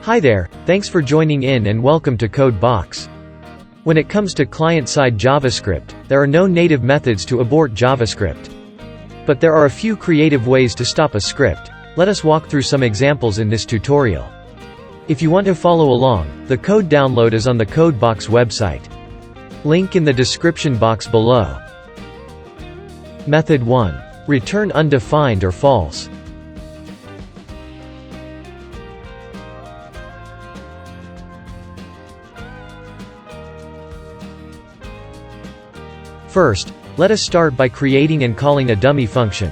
Hi there, thanks for joining in and welcome to CodeBox. When it comes to client-side JavaScript, there are no native methods to abort JavaScript. But there are a few creative ways to stop a script. Let us walk through some examples in this tutorial. If you want to follow along, the code download is on the CodeBox website. Link in the description box below. Method 1. Return undefined or false. First, let us start by creating and calling a dummy function.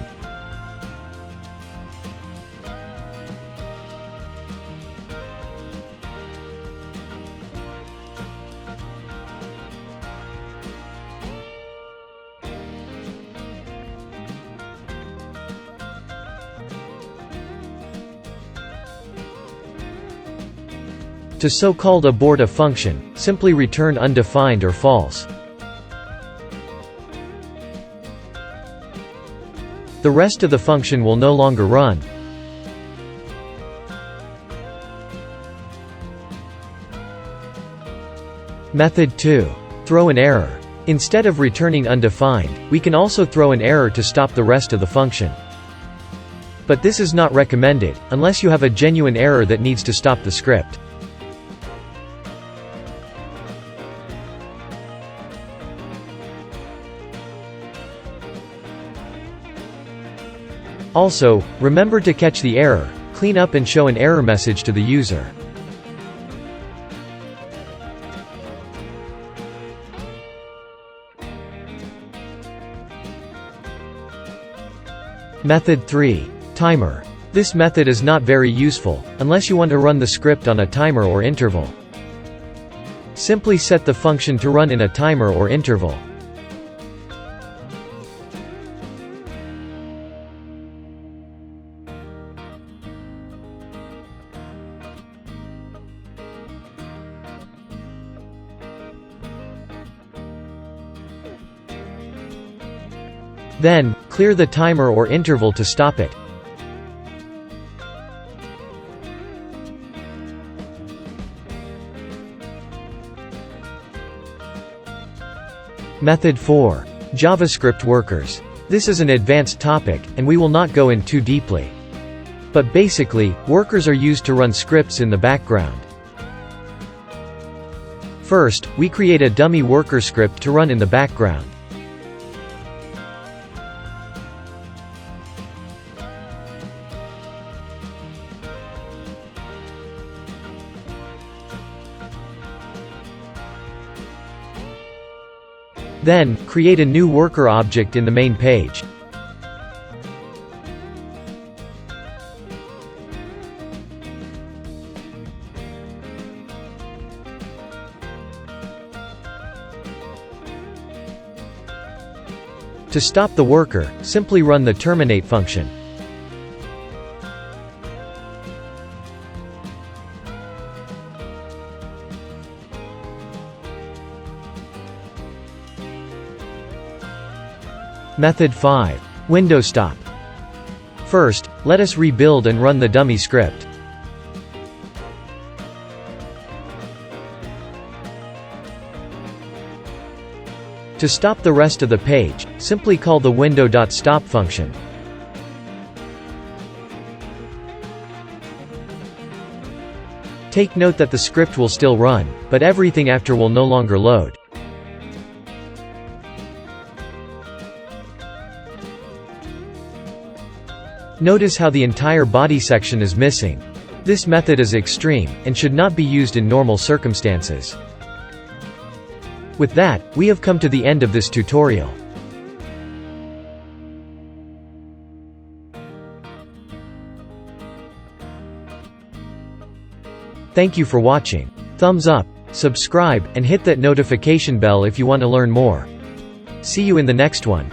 To so-called abort a function, simply return undefined or false. The rest of the function will no longer run. Method 2. Throw an error. Instead of returning undefined, we can also throw an error to stop the rest of the function. But this is not recommended, unless you have a genuine error that needs to stop the script. Also, remember to catch the error, clean up and show an error message to the user. Method 3. Timer. This method is not very useful, unless you want to run the script on a timer or interval. Simply set the function to run in a timer or interval. Then, clear the timer or interval to stop it. Method 4. JavaScript workers. This is an advanced topic, and we will not go in too deeply. But basically, workers are used to run scripts in the background. First, we create a dummy worker script to run in the background. Then, create a new worker object in the main page. To stop the worker, simply run the terminate function. Method 5. Window stop. First, let us rebuild and run the dummy script. To stop the rest of the page, simply call the window.stop function. Take note that the script will still run, but everything after will no longer load. Notice how the entire body section is missing. This method is extreme, and should not be used in normal circumstances. With that, we have come to the end of this tutorial. Thank you for watching. Thumbs up, subscribe, and hit that notification bell if you want to learn more. See you in the next one.